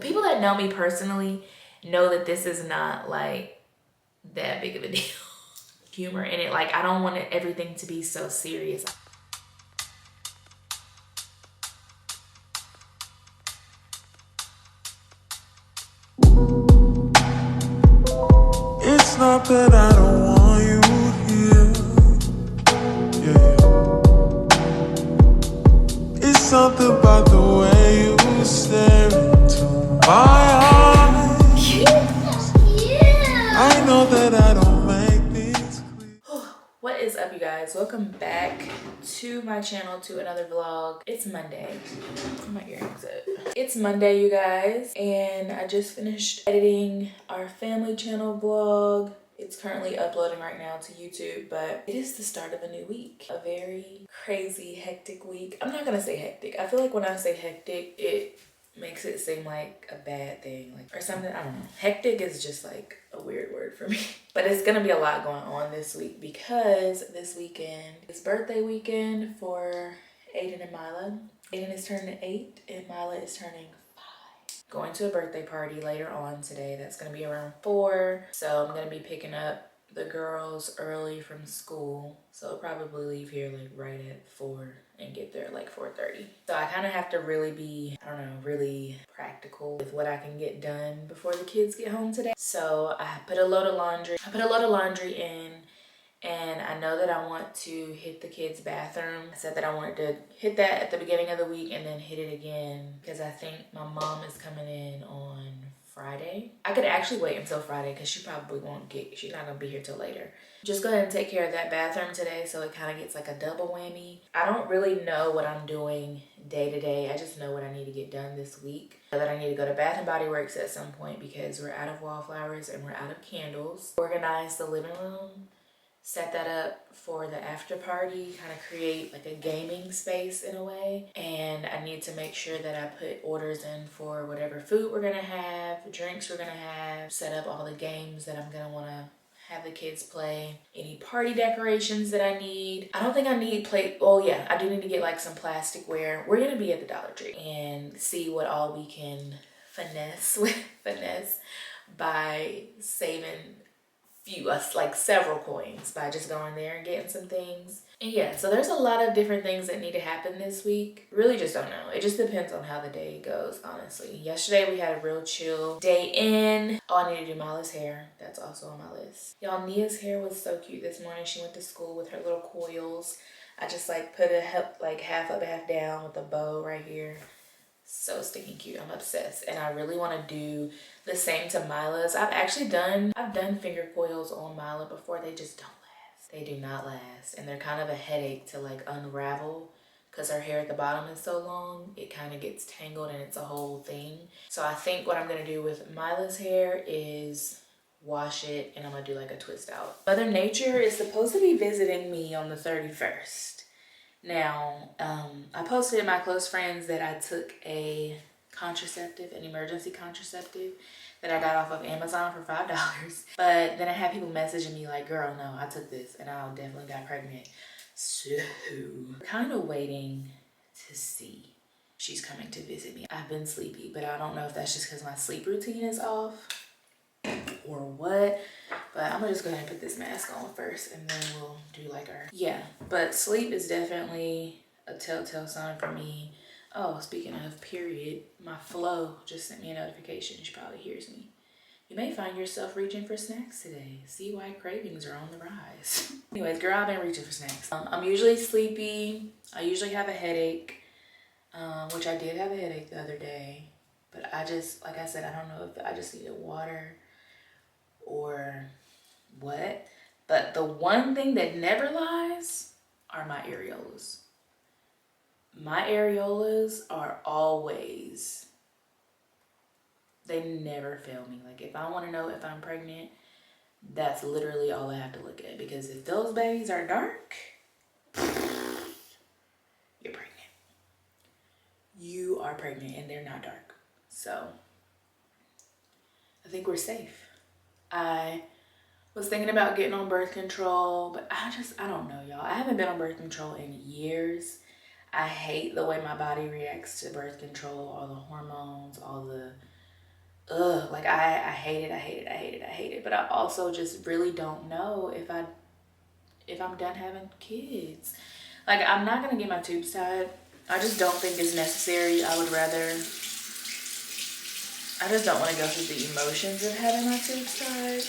People that know me personally know that this is not like that big of a deal. Humor in it, like I don't want everything to be so serious. It's not that I don't want you here. Yeah. It's something about the way you stare into my eyes. I know that I don't make things clear. What is up, you guys? Welcome back to my channel, to another vlog. It's Monday. Where my earrings at? It's Monday, you guys, and I just finished editing our family channel vlog. It's currently uploading right now to YouTube, but it is the start of a new week. A very crazy, hectic week. I'm not gonna say hectic. I feel like when I say hectic, it makes it seem like a bad thing, like, or something. I don't know. Hectic is just like a weird word for me. But it's gonna be a lot going on this week because this weekend is birthday weekend for Aiden and Mila. Aiden is turning 8 and Mila is turning 5. Going to a birthday party later on today. That's gonna be around 4. So I'm gonna be picking up the girls early from school. So I'll probably leave here like right at 4 and get there like 4:30. So I kind of have to really be, I don't know, really practical with what I can get done before the kids get home today. So I put a load of laundry in, and I know that I want to hit the kids' bathroom. I said that I wanted to hit that at the beginning of the week and then hit it again because I think my mom is coming in on Friday. I could actually wait until Friday because she's not gonna be here till later. Just go ahead and take care of that bathroom today so it kind of gets like a double whammy. I don't really know what I'm doing day to day. I just know what I need to get done this week. I know that I need to go to Bath and Body Works at some point because we're out of wallflowers and we're out of candles. Organize the living room, set that up for the after party, kind of create like a gaming space in a way. And I need to make sure that I put orders in for whatever food we're gonna have, drinks we're gonna have, set up all the games that I'm gonna wanna have the kids play, any party decorations that I need. I don't think I need oh yeah, I do need to get like some plasticware. We're gonna be at the Dollar Tree and see what all we can finesse by saving like several coins by just going there and getting some things. And yeah, so there's a lot of different things that need to happen this week. Really just don't know. It just depends on how the day goes, honestly. Yesterday we had a real chill day in. Oh, I need to do Mila's hair. That's also on my list. Y'all, Nia's hair was so cute this morning. She went to school with her little coils. I just like put it like half up, half down with a bow right here. So stinking cute. I'm obsessed, and I really want to do the same to Mila's. I've done finger coils on Mila before. They just don't last. They do not last, and they're kind of a headache to like unravel because her hair at the bottom is so long. It kind of gets tangled and it's a whole thing. So I think what I'm gonna do with Mila's hair is wash it, and I'm gonna do like a twist out. Mother Nature is supposed to be visiting me on the 31st. Now, I posted in my close friends that I took an emergency contraceptive that I got off of Amazon for $5. But then I had people messaging me like, girl, no, I took this and I definitely got pregnant. So, kind of waiting to see. She's coming to visit me. I've been sleepy, but I don't know if that's just because my sleep routine is off or what. But I'm gonna just go ahead and put this mask on first and then we'll do like but sleep is definitely a telltale sign for me. Oh, speaking of period, my Flo just sent me a notification. She probably hears me. You may find yourself reaching for snacks today. See why cravings are on the rise. Anyways, girl, I've been reaching for snacks. I'm usually sleepy. I usually have a headache, which I did have a headache the other day. But I just, like I said, I don't know if I just needed water or what. But the one thing that never lies are my areolas. My areolas are always, they never fail me. Like if I want to know if I'm pregnant, that's literally all I have to look at. Because if those babies are dark, you're pregnant. You are pregnant and they're not dark. So I think we're safe. I was thinking about getting on birth control, but I don't know, y'all. I haven't been on birth control in years. I hate the way my body reacts to birth control, all the hormones, all the ugh, like I hate it, I hate it, I hate it, I hate it. But I also just really don't know if I'm done having kids. Like, I'm not gonna get my tubes tied. I just don't think it's necessary. I just don't want to go through the emotions of having my tubes tied,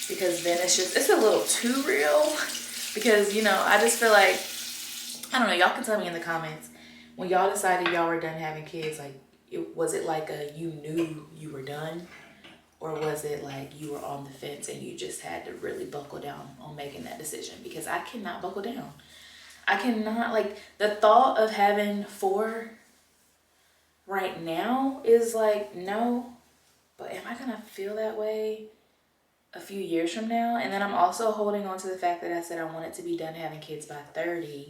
because then it's a little too real. Because, you know, I just feel like, I don't know, y'all can tell me in the comments, when y'all decided y'all were done having kids, like, was it like you knew you were done? Or was it like you were on the fence and you just had to really buckle down on making that decision? Because I cannot buckle down. I cannot, like, the thought of having 4 right now is like, no. But am I gonna feel that way a few years from now? And then I'm also holding on to the fact that I said I wanted to be done having kids by 30.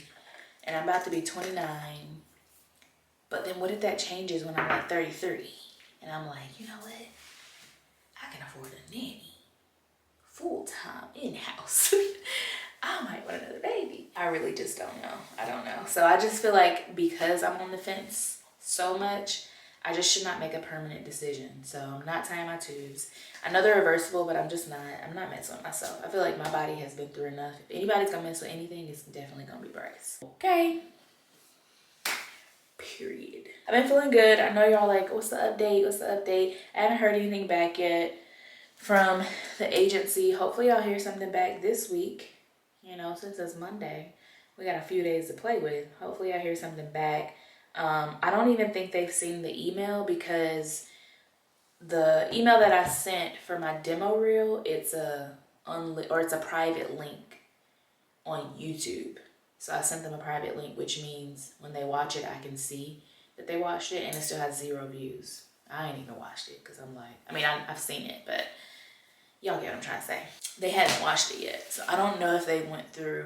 And I'm about to be 29. But then what if that changes when I'm like 33? And I'm like, you know what? I can afford a nanny. Full-time, in-house. I might want another baby. I really just don't know. I don't know. So I just feel like because I'm on the fence so much, I just should not make a permanent decision. So I'm not tying my tubes. I know they're reversible, but I'm not messing with myself. I feel like my body has been through enough. If anybody's gonna mess with anything, it's definitely gonna be Bryce. Okay. Period. I've been feeling good. I know y'all like, what's the update? What's the update? I haven't heard anything back yet from the agency. Hopefully I'll hear something back this week. You know, since it's Monday, we got a few days to play with. Hopefully I hear something back. I don't even think they've seen the email, because the email that I sent for my demo reel, it's a private link on YouTube. So I sent them a private link, which means when they watch it, I can see that they watched it, and it still has 0 views. I ain't even watched it because I'm like, I mean, I've seen it, but y'all get what I'm trying to say. They hadn't watched it yet. So I don't know if they went through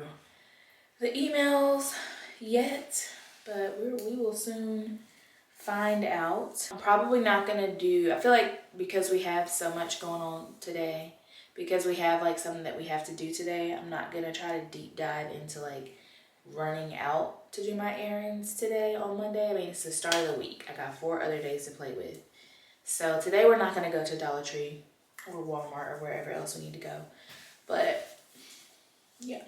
the emails yet, but we will soon find out. I'm probably not gonna do, I feel like because we have so much going on today, because we have like something that we have to do today, I'm not gonna try to deep dive into like running out to do my errands today on Monday. I mean, it's the start of the week. I got 4 other days to play with. So today we're not gonna go to Dollar Tree or Walmart or wherever else we need to go. But yeah,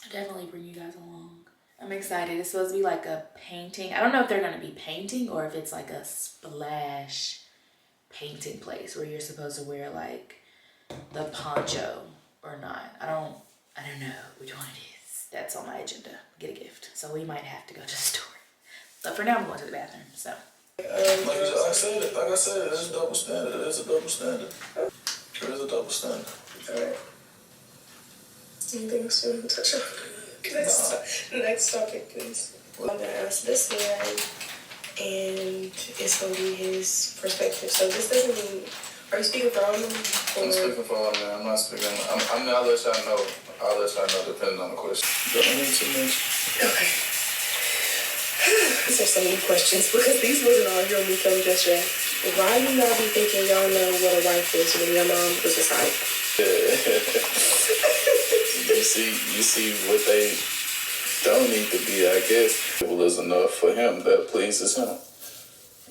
I'll definitely bring you guys along. I'm excited. It's supposed to be like a painting. I don't know if they're gonna be painting or if it's like a splash painting place where you're supposed to wear like the poncho or not. I don't know which one it is. That's on my agenda. Get a gift. So we might have to go to the store. But for now, I'm going to the bathroom. So. Like I said, it's a double standard. It's a double standard. There is a double standard. Alright. Anything else you want to touch on? Next topic, please. I'm gonna ask this man, and it's gonna be his perspective. So this doesn't mean. Are you speaking for all of them? I'm speaking for all, man. I'm not speaking. I'll let y'all know. Depending on the question. Don't need too much. Okay. These are so many questions because these wasn't all here when we filmed yesterday. Why you y'all be thinking y'all know what a wife is when your mom was just like? You see what they don't need to be, I guess. It is enough for him that pleases him.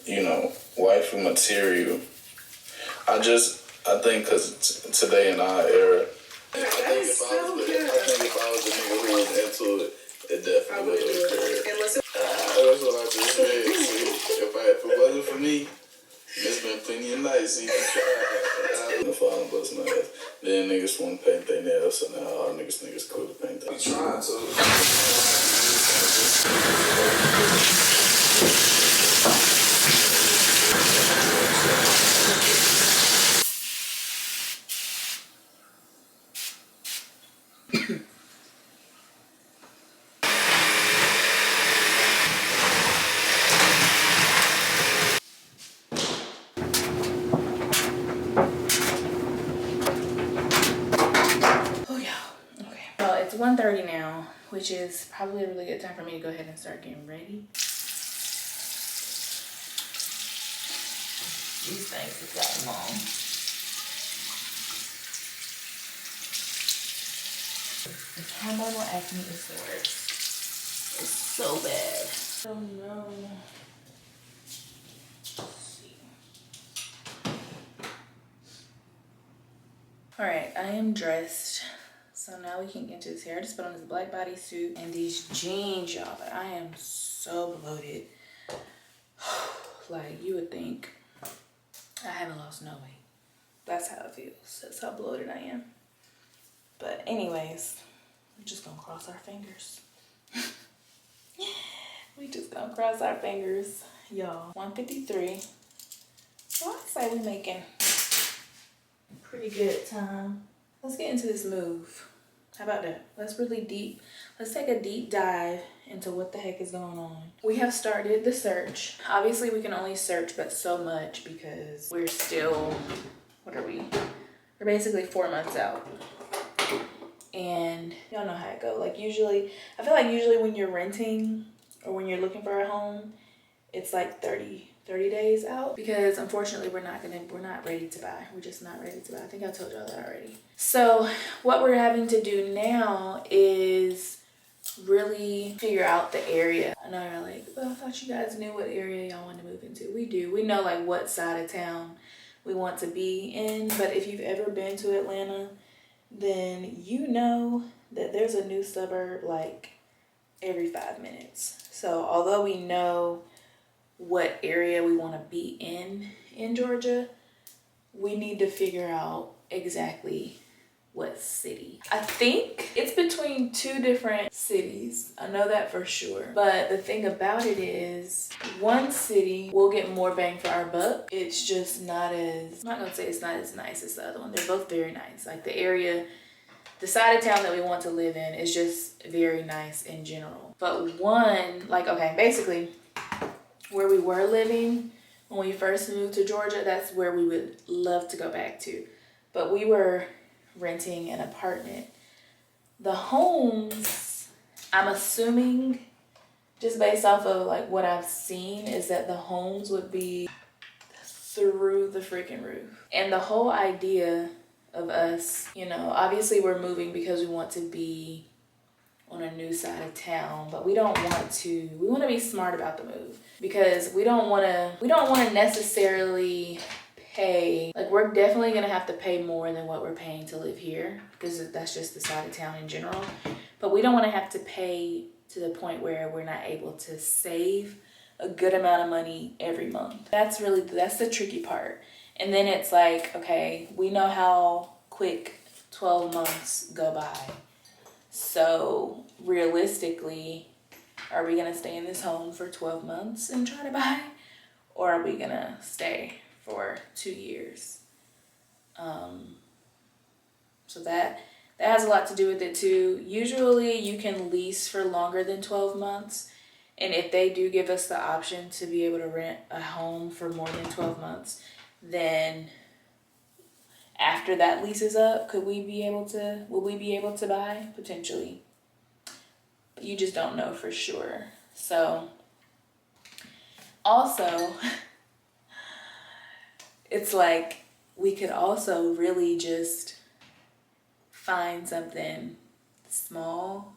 You know, wifey material. I think because today in our era, I think if I was the nigga who was into it, it definitely would have occurred. That's what I just said. See, if it wasn't for me, there's been plenty of nights even tried. If I don't bust my ass, then niggas want to paint their nails, so now all niggas cool to paint that. We trying to. It's 1:30 now, which is probably a really good time for me to go ahead and start getting ready. These things have gotten long. This hormonal acne is the worst. It's so bad. Oh no. Let's see. All right, I am dressed. So now we can get into this hair. I just put on this black bodysuit and these jeans, y'all, but I am so bloated. Like, you would think I haven't lost no weight. That's how it feels. That's how bloated I am. But anyways, we're just gonna cross our fingers. We just gonna cross our fingers, y'all. 1:53. So I'd say we're making pretty good time. Let's get into this move. How about that? Let's take a deep dive into what the heck is going on. We have started the search. Obviously, we can only search but so much because we're still, what are we? We're basically 4 months out. And y'all know how it go. Like usually, I feel like usually when you're renting or when you're looking for a home, it's like 30 days out, because unfortunately we're not ready to buy. We're just not ready to buy. I think I told y'all that already. So what we're having to do now is really figure out the area. I know you're like, well, I thought you guys knew what area y'all want to move into. We do. We know like what side of town we want to be in. But if you've ever been to Atlanta, then you know that there's a new suburb like every 5 minutes. So although we know what area we want to be in Georgia, we need to figure out exactly what city. I think it's between 2 different cities. I know that for sure. But the thing about it is, one city will get more bang for our buck. It's just not as, I'm not gonna say it's not as nice as the other one. They're both very nice. Like the area, the side of town that we want to live in is just very nice in general. But one, like, okay, basically where we were living when we first moved to Georgia, that's where we would love to go back to. But we were renting an apartment. The homes, I'm assuming, just based off of like what I've seen, is that the homes would be through the freaking roof. And the whole idea of us, you know, obviously we're moving because we want to be on a new side of town, but we want to be smart about the move, because we don't want to necessarily pay, like we're definitely going to have to pay more than what we're paying to live here, because that's just the side of town in general. But we don't want to have to pay to the point where we're not able to save a good amount of money every month. That's the tricky part. And then it's like, okay, we know how quick 12 months go by. So realistically, are we gonna stay in this home for 12 months and try to buy? Or are we gonna stay for 2 years? So that has a lot to do with it too. Usually you can lease for longer than 12 months. And if they do give us the option to be able to rent a home for more than 12 months, then after that lease is up, will we be able to buy? Potentially. But you just don't know for sure. So also, it's like we could also really just find something small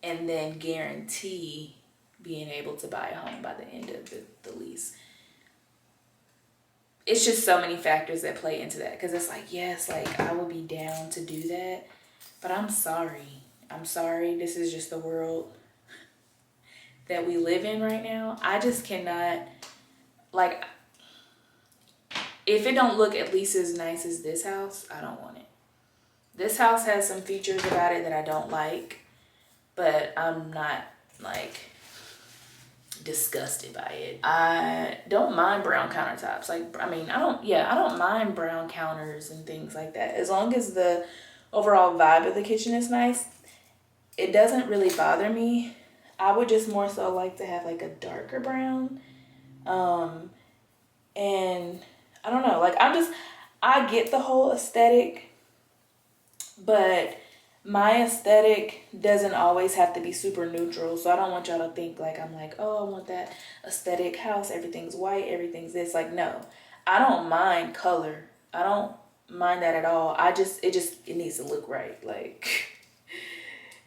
and then guarantee being able to buy a home by the end of the lease. It's just so many factors that play into that, because it's like, yes, like I would be down to do that, but I'm sorry. This is just the world that we live in right now. I just cannot, like, if it don't look at least as nice as this house, I don't want it. This house has some features about it that I don't like, but I'm not like disgusted by it. I don't mind brown countertops. Like, I mean, I don't mind brown counters and things like that. As long as the overall vibe of the kitchen is nice, it doesn't really bother me. I would just more so like to have like a darker brown. And I don't know, like I get the whole aesthetic, but my aesthetic doesn't always have to be super neutral. So I don't want y'all to think like I'm like, oh, I want that aesthetic house. Everything's white. Everything's this. Like, no, I don't mind color. I don't mind that at all. It needs to look right. Like,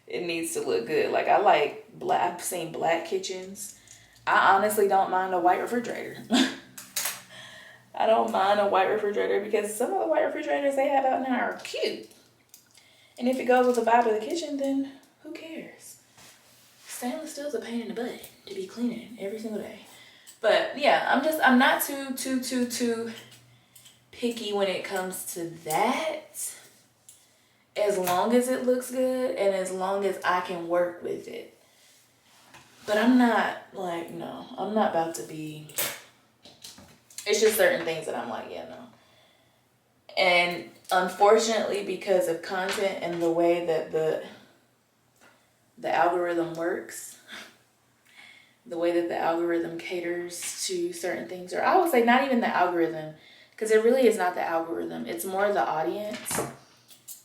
it needs to look good. Like, I like black. I've seen black kitchens. I honestly don't mind a white refrigerator. I don't mind a white refrigerator because some of the white refrigerators they have out now are cute. And if it goes with the vibe of the kitchen, then who cares? Stainless steel's a pain in the butt to be cleaning every single day. But yeah, I'm not too picky when it comes to that. As long as it looks good and as long as I can work with it. But I'm not like, no, I'm not about to be, it's just certain things that I'm like, yeah, no. And unfortunately, because of content and the way that the algorithm works, the way that the algorithm caters to certain things, or I would say not even the algorithm, because it really is not the algorithm. It's more the audience.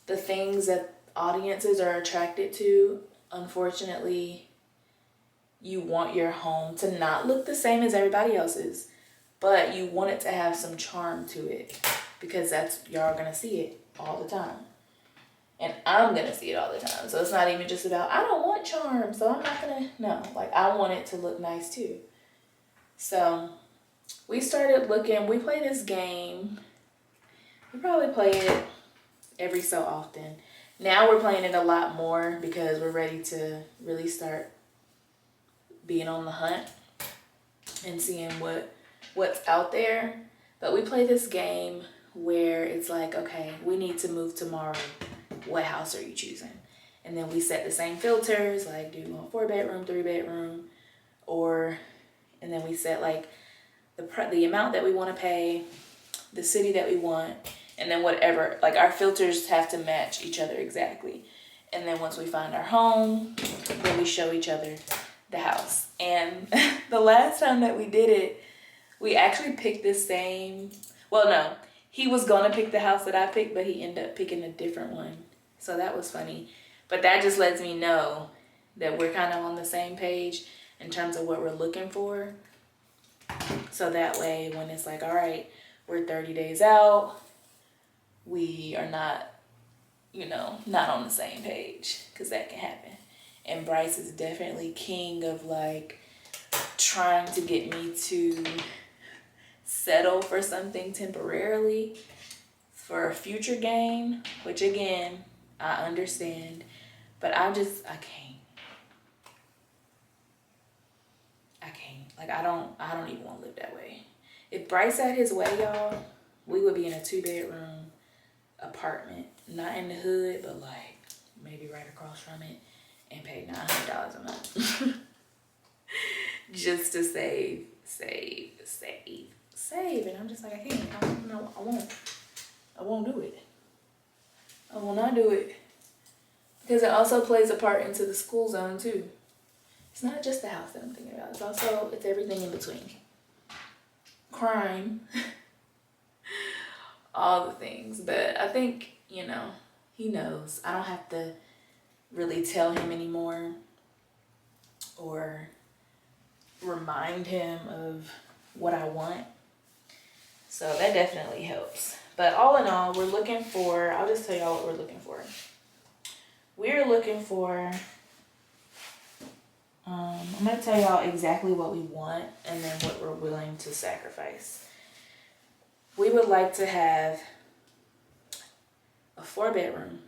The things that audiences are attracted to, unfortunately, you want your home to not look the same as everybody else's, but you want it to have some charm to it because that's, y'all gonna see it all the time. And I'm gonna see it all the time. So it's not even just about, I don't want charm, so I'm not gonna, no. Like, I want it to look nice too. So we started looking, we play this game. We probably play it every so often. Now we're playing it a lot more because we're ready to really start being on the hunt and seeing what's out there. But we play this game where it's like, okay, we need to move tomorrow. What house are you choosing? And then we set the same filters, like, do you want 4-bedroom, 3-bedroom, and then we set like the amount that we want to pay, the city that we want, and then whatever, like our filters have to match each other exactly. And then once we find our home, then we show each other the house. And the last time that we did it, we actually picked the same, well, no, he was gonna pick the house that I picked, but he ended up picking a different one. So that was funny. But that just lets me know that we're kind of on the same page in terms of what we're looking for. So that way, when it's like, all right, we're 30 days out, we are not, not on the same page, because that can happen. And Bryce is definitely king of like trying to get me to settle for something temporarily for a future gain, which again, I understand, but I can't. Like, I don't even want to live that way. If Bryce had his way, y'all, we would be in a 2-bedroom apartment, not in the hood, but like maybe right across from it, and pay $900 a month just to save. And I'm just like, I can't. I won't do it. I will not do it, because it also plays a part into the school zone too. It's not just the house that I'm thinking about. It's everything in between. Crime. All the things. But I think, he knows. I don't have to really tell him anymore or remind him of what I want. So that definitely helps. But all in all, we're looking for, I'll just tell y'all what we're looking for. We're looking for, I'm going to tell y'all exactly what we want and then what we're willing to sacrifice. We would like to have a 4-bedroom,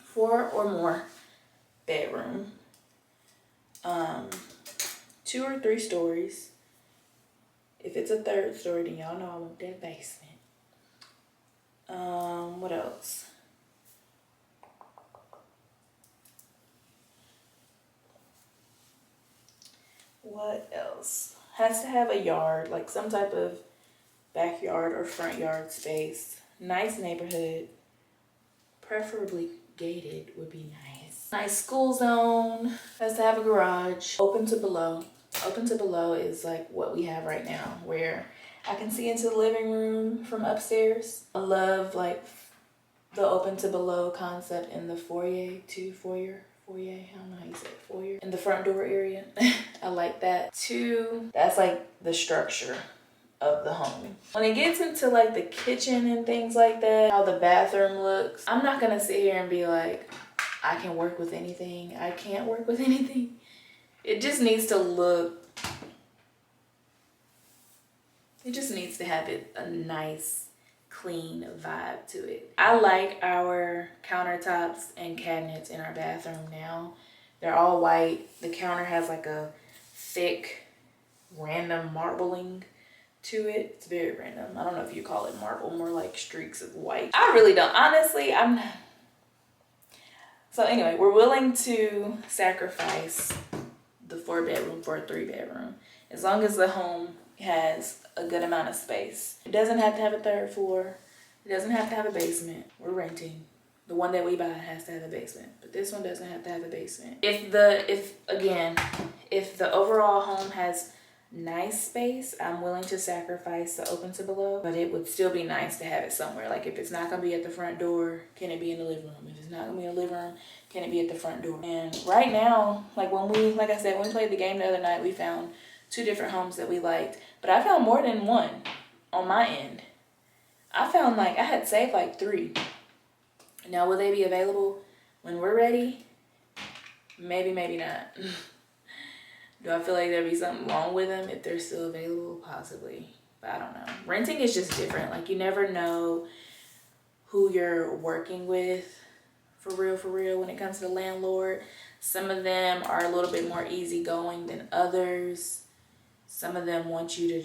4 or more bedroom, 2 or 3 stories. If it's a 3rd story, then y'all know I want that basement. What else? What else? Has to have a yard, like some type of backyard or front yard space. Nice neighborhood, preferably gated would be nice. Nice school zone. Has to have a garage. Open to below. Open to below is like what we have right now, where I can see into the living room from upstairs. I love like the open to below concept in the foyer, I don't know how you say it, foyer, in the front door area. I like that. 2, that's like the structure of the home. When it gets into like the kitchen and things like that, how the bathroom looks, I'm not gonna sit here and be like, I can work with anything. I can't work with anything. It just needs to look It just needs to have a nice, clean vibe to it. I like our countertops and cabinets in our bathroom now. They're all white. The counter has like a thick, random marbling to it. It's very random. I don't know if you call it marble, more like streaks of white. I really don't. Honestly, I'm not. So anyway, we're willing to sacrifice the 4-bedroom for a 3-bedroom as long as the home has a good amount of space. It doesn't have to have a 3rd floor. It doesn't have to have a basement. We're renting. The one that we buy has to have a basement, but this one doesn't have to have a basement. If the overall home has nice space, I'm willing to sacrifice the open to below, but it would still be nice to have it somewhere. Like if it's not gonna be at the front door, can it be in the living room? If it's not gonna be in the living room, can it be at the front door? And right now, like I said, when we played the game the other night, we found 2 different homes that we liked, but I found more than one on my end. I found I had saved 3. Now, will they be available when we're ready? Maybe, maybe not. Do I feel like there'd be something wrong with them if they're still available? Possibly, but I don't know. Renting is just different. Like you never know who you're working with for real when it comes to the landlord. Some of them are a little bit more easygoing than others. Some of them want you to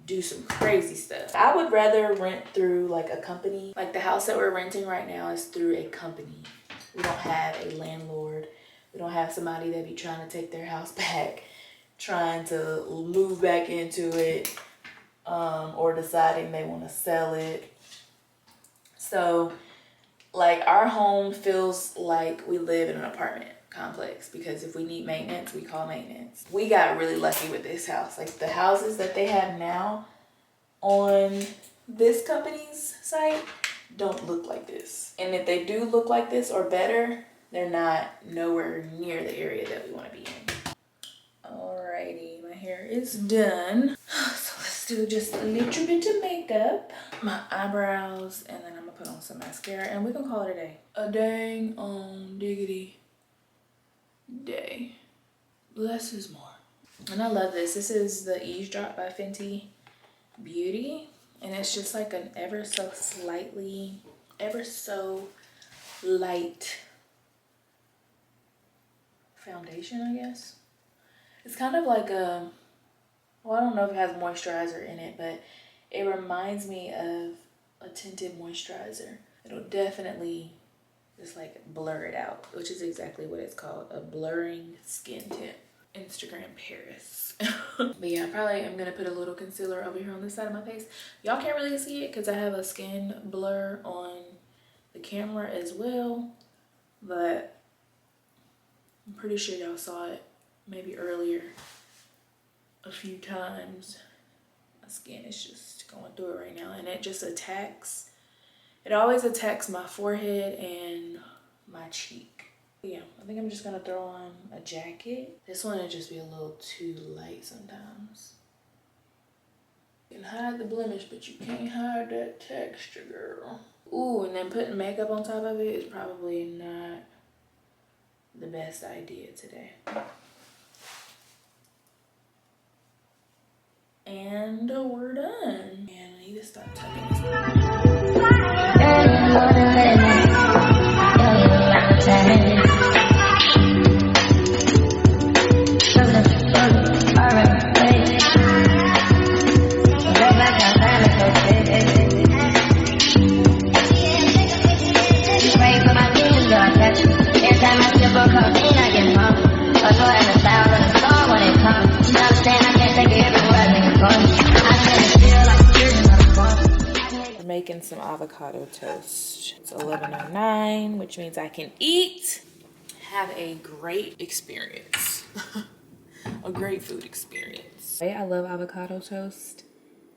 do some crazy stuff. I would rather rent through a company. Like the house that we're renting right now is through a company. We don't have a landlord. We don't have somebody that be trying to take their house back, trying to move back into it, or deciding they want to sell it. So our home feels like we live in an apartment complex, because if we need maintenance, we call maintenance. We got really lucky with this house. The houses that they have now on this company's site don't look like this. And if they do look like this or better, they're not nowhere near the area that we want to be in. Alrighty, my hair is done. So let's do just a little bit of makeup, my eyebrows, and then I'm gonna put on some mascara and we can call it a day. A dang on diggity day. Less is more. And I love this. This is the Eavesdrop by Fenty Beauty. And it's just an ever so light foundation, I guess. It's kind of like I don't know if it has moisturizer in it, but it reminds me of a tinted moisturizer. It'll definitely just blur it out, which is exactly what it's called, a blurring skin tint. Instagram Paris. But yeah, I probably am gonna put a little concealer over here on this side of my face. Y'all can't really see it because I have a skin blur on the camera as well, but I'm pretty sure y'all saw it maybe earlier a few times. My skin is just going through it right now, and it just attacks. It always attacks my forehead and my cheek. Yeah, I think I'm just gonna throw on a jacket. This one will just be a little too light sometimes. You can hide the blemish, but you can't hide that texture, girl. Ooh, and then putting makeup on top of it is probably not the best idea today. And we're done. And I need to stop tucking this. We're making some avocado toast. It's 11:09, which means I can eat. Have a great experience. A great food experience. The way I love avocado toast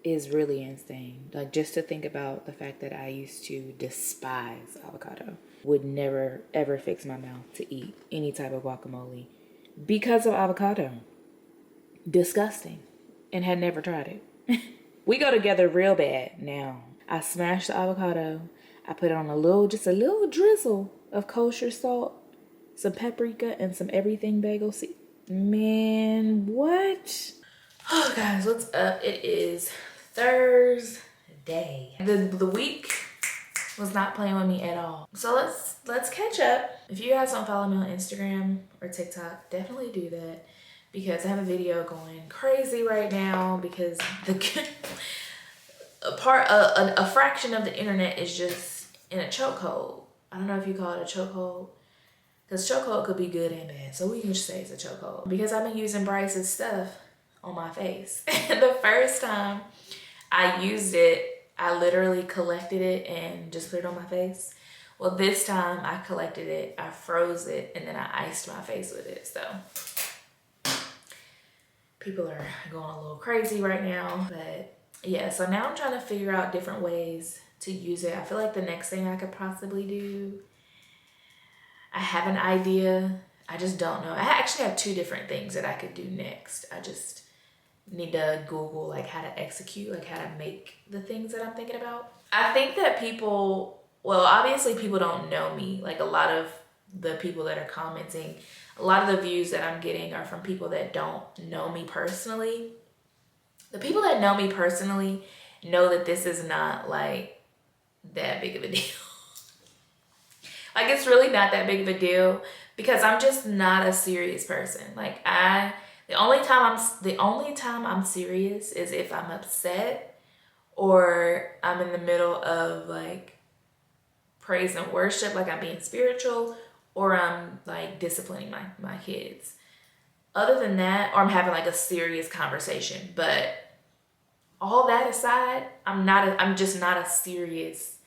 is really insane. Just to think about the fact that I used to despise avocado. Would never ever fix my mouth to eat any type of guacamole because of avocado. Disgusting. And had never tried it. We go together real bad now. I smashed the avocado. I put on just a little drizzle of kosher salt, some paprika, and some everything bagel seed. Man, what? Oh guys, what's up? It is Thursday. The week was not playing with me at all. So let's catch up. If you guys don't follow me on Instagram or TikTok, definitely do that because I have a video going crazy right now because a fraction of the internet is just in a chokehold. I don't know if you call it a chokehold. Because chokehold could be good and bad. So we can just say it's a chokehold. Because I've been using Bryce's stuff on my face. The first time I used it, I literally collected it and just put it on my face. Well, this time I collected it, I froze it, and then I iced my face with it. So people are going a little crazy right now. But yeah, so now I'm trying to figure out different ways to use it. I feel like the next thing I could possibly do, I have an idea. I just don't know. I actually have two different things that I could do next. I just need to Google like how to execute, like how to make the things that I'm thinking about. I think that people, well, obviously people don't know me. Like a lot of the people that are commenting, a lot of the views that I'm getting are from people that don't know me personally. The people that know me personally know that this is not like that big of a deal. Like it's really not that big of a deal because I'm just not a serious person. Like the only time I'm serious is if I'm upset or I'm in the middle of like praise and worship, like I'm being spiritual, or I'm like disciplining my kids. Other than that, or I'm having like a serious conversation. But all that aside, I'm just not a serious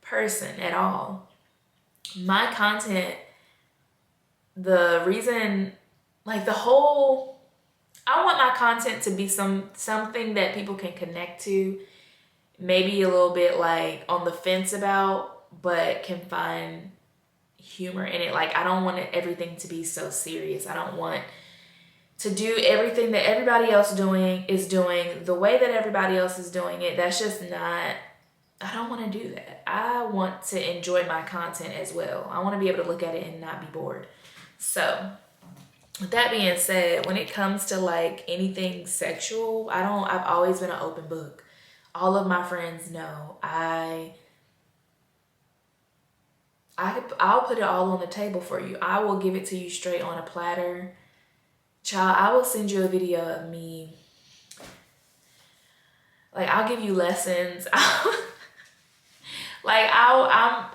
person at all. My content, the reason, like I want my content to be something that people can connect to, maybe a little bit like on the fence about, but can find humor in it. Like I don't want everything to be so serious. I don't want to do everything that everybody else is doing the way that everybody else is doing it. That's just not, I don't want to do that. I want to enjoy my content as well. I want to be able to look at it and not be bored. So with that being said, when it comes to like anything sexual, I've always been an open book. All of my friends know I'll put it all on the table for you. I will give it to you straight on a platter. Child, I will send you a video of me. Like I'll give you lessons. Like I'm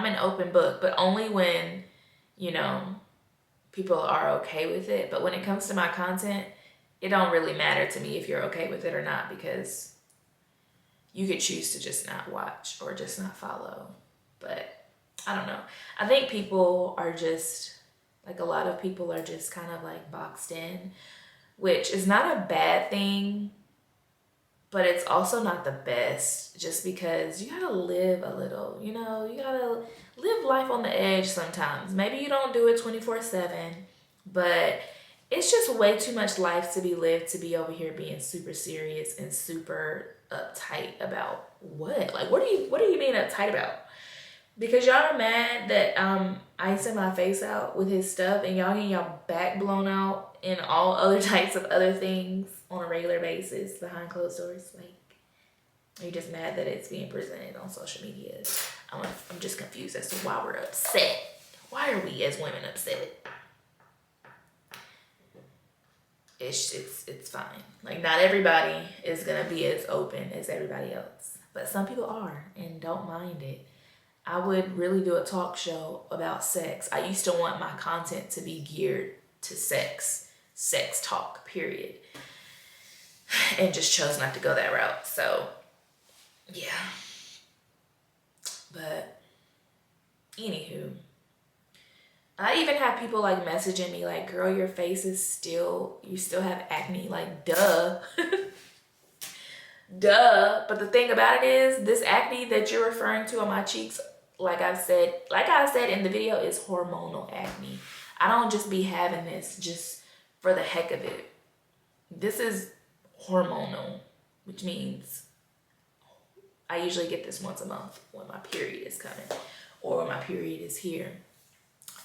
an open book, but only when, people are okay with it. But when it comes to my content, it don't really matter to me if you're okay with it or not, because you could choose to just not watch or just not follow. But I don't know. I think people are just, like a lot of people are just kind of like boxed in, which is not a bad thing, but it's also not the best, just because you gotta live a little, you gotta live life on the edge sometimes. Maybe you don't do it 24/7, but it's just way too much life to be lived to be over here being super serious and super uptight about what? Like, what are you being uptight about? Because y'all are mad that icing my face out with his stuff and y'all getting y'all back blown out and all other types of other things on a regular basis behind closed doors. Like, are you just mad that it's being presented on social media? I'm just confused as to why we're upset. Why are we as women upset? It's fine. Like, not everybody is gonna be as open as everybody else, but some people are and don't mind it. I would really do a talk show about sex. I used to want my content to be geared to sex talk, period. And just chose not to go that route. So, yeah. But, anywho. I even have people like messaging me like, girl, your face is you still have acne. Like, duh. Duh. But the thing about it is, this acne that you're referring to on my cheeks, like I said in the video, is hormonal acne. I don't just be having this just for the heck of it. This is hormonal, which means I usually get this once a month when my period is coming or when my period is here.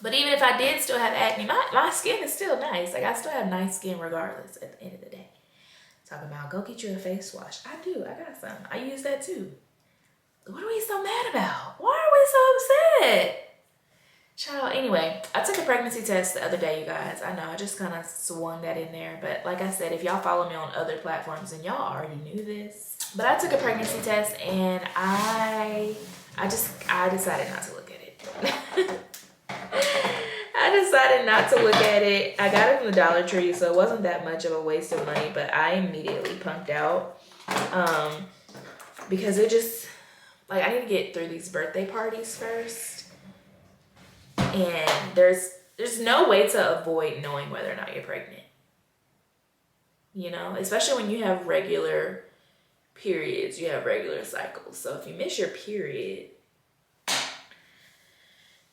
But even if I did still have acne, my skin is still nice. Like, I still have nice skin regardless at the end of the day. Talking about, go get you a face wash. I do. I got some. I use that too. What are we so mad about? Why are we so upset? Child, anyway, I took a pregnancy test the other day, you guys. I know, I just kind of swung that in there. But like I said, if y'all follow me on other platforms, then y'all already knew this. But I took a pregnancy test and I decided not to look at it. I decided not to look at it. I got it from the Dollar Tree, so it wasn't that much of a waste of money, but I immediately punked out. Because it just, like, I need to get through these birthday parties first. And there's no way to avoid knowing whether or not you're pregnant. You know, especially when you have regular periods, you have regular cycles. So if you miss your period,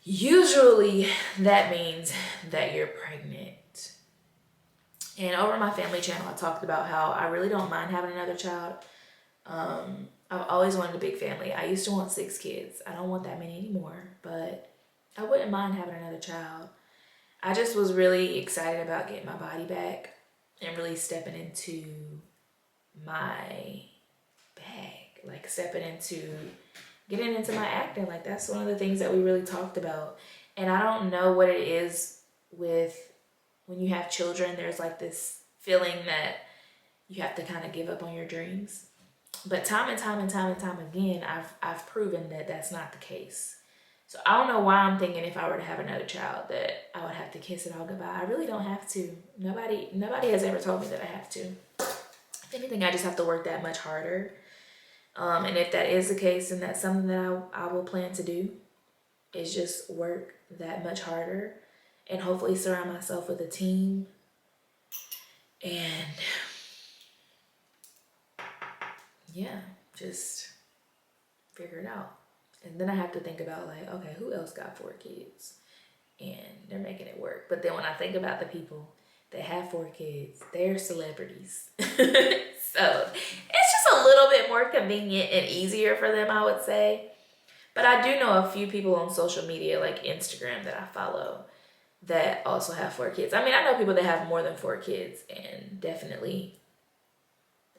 usually that means that you're pregnant. And over my family channel, I talked about how I really don't mind having another child. I've always wanted a big family. I used to want 6 kids. I don't want that many anymore, but I wouldn't mind having another child. I just was really excited about getting my body back and really stepping into my bag. Like getting into my acting. Like, that's one of the things that we really talked about. And I don't know what it is with when you have children, there's like this feeling that you have to kind of give up on your dreams. But time and time again, I've proven that that's not the case. So I don't know why I'm thinking if I were to have another child that I would have to kiss it all goodbye. I really don't have to. Nobody has ever told me that I have to. If anything, I just have to work that much harder. And if that is the case, then that's something that I will plan to do, is just work that much harder and hopefully surround myself with a team and yeah, just figure it out. And then I have to think about, like, okay, who else got 4 kids? And they're making it work. But then when I think about the people that have 4 kids, they're celebrities. So it's just a little bit more convenient and easier for them, I would say. But I do know a few people on social media, like Instagram, that I follow that also have 4 kids. I mean, I know people that have more than 4 kids and definitely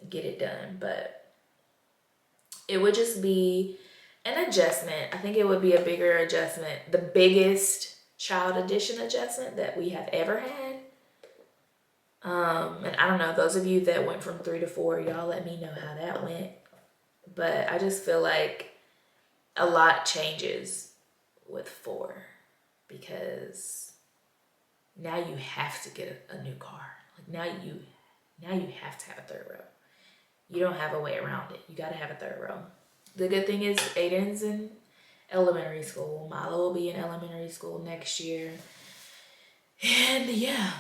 get it done. But it would just be an adjustment. I think it would be a bigger adjustment, the biggest child addition adjustment that we have ever had. And I don't know, those of you that went from 3 to 4, y'all let me know how that went. But I just feel like a lot changes with 4 because now you have to get a new car. Like, now you have to have a 3rd row. You don't have a way around it. You got to have a 3rd row. The good thing is Aiden's in elementary school. Milo will be in elementary school next year. And yeah,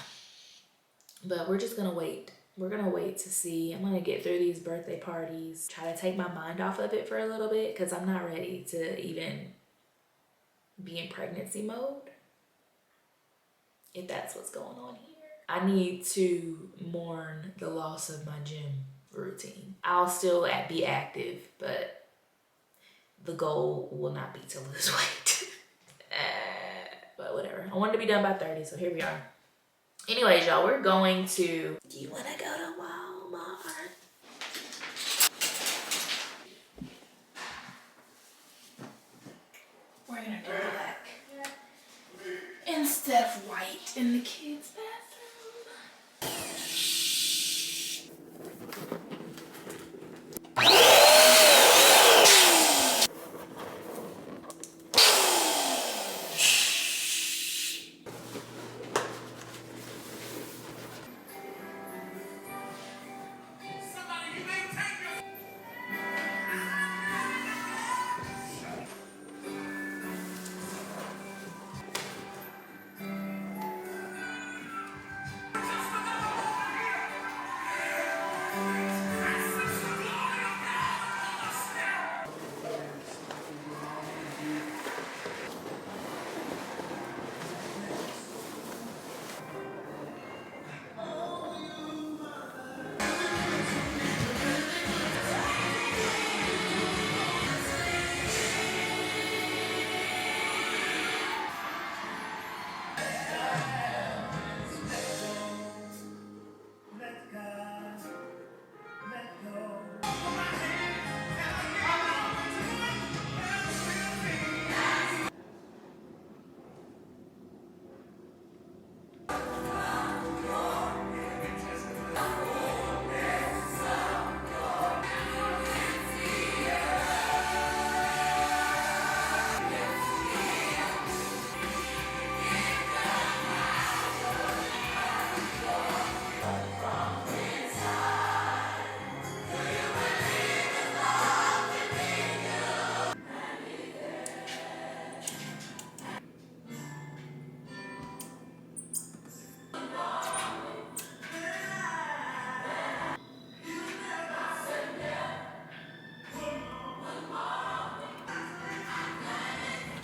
but we're just going to wait. We're going to wait to see. I'm going to get through these birthday parties, try to take my mind off of it for a little bit because I'm not ready to even be in pregnancy mode, if that's what's going on here. I need to mourn the loss of my gym routine. I'll still be active, but the goal will not be to lose weight. But whatever. I wanted to be done by 30, so here we are. Anyways, y'all, we're going to... Do you want to go to Walmart? We're going to do black instead of white in the kids' bathroom.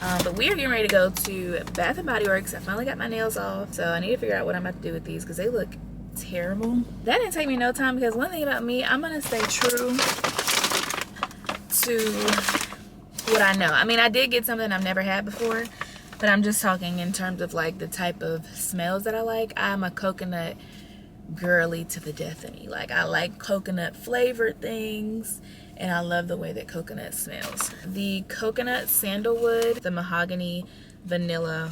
But we are getting ready to go to Bath and Body Works. I finally got my nails off, so I need to figure out what I'm about to do with these because they look terrible. That didn't take me no time because one thing about me, I'm gonna stay true to what I know. I mean, I did get something I've never had before, but I'm just talking in terms of like the type of smells that I like. I'm a coconut girly to the death of me. Like, I like coconut flavored things, and I love the way that coconut smells. The coconut sandalwood, the mahogany vanilla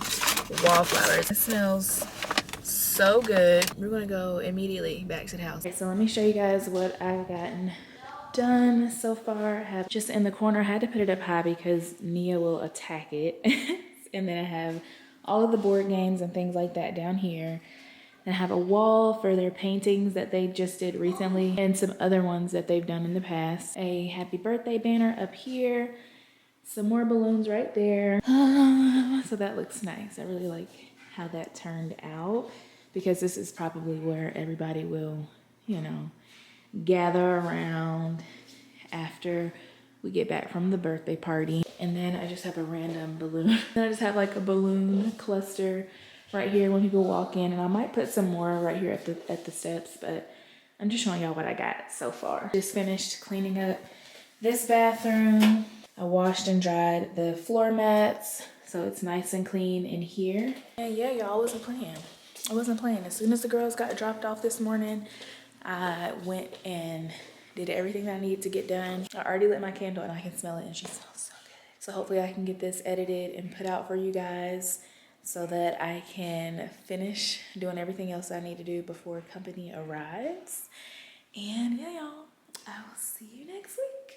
wallflowers. It smells so good. We're gonna go immediately back to the house. Okay, so let me show you guys what I've gotten done so far. I have just in the corner, I had to put it up high because Nia will attack it. And then I have all of the board games and things like that down here. And I have a wall for their paintings that they just did recently and some other ones that they've done in the past. A happy birthday banner up here. Some more balloons right there. So that looks nice. I really like how that turned out because this is probably where everybody will, you know, gather around after we get back from the birthday party. And then I just have a random balloon. Then I just have like a balloon cluster right here when people walk in, and I might put some more right here at the steps, but I'm just showing y'all what I got so far. Just finished cleaning up this bathroom. I washed and dried the floor mats, so it's nice and clean in here. And yeah, y'all, I wasn't playing. As soon as the girls got dropped off this morning, I went and did everything that I needed to get done. I already lit my candle and I can smell it, and she smells so good. So hopefully I can get this edited and put out for you guys so that I can finish doing everything else I need to do before company arrives. And yeah, y'all, I will see you next week.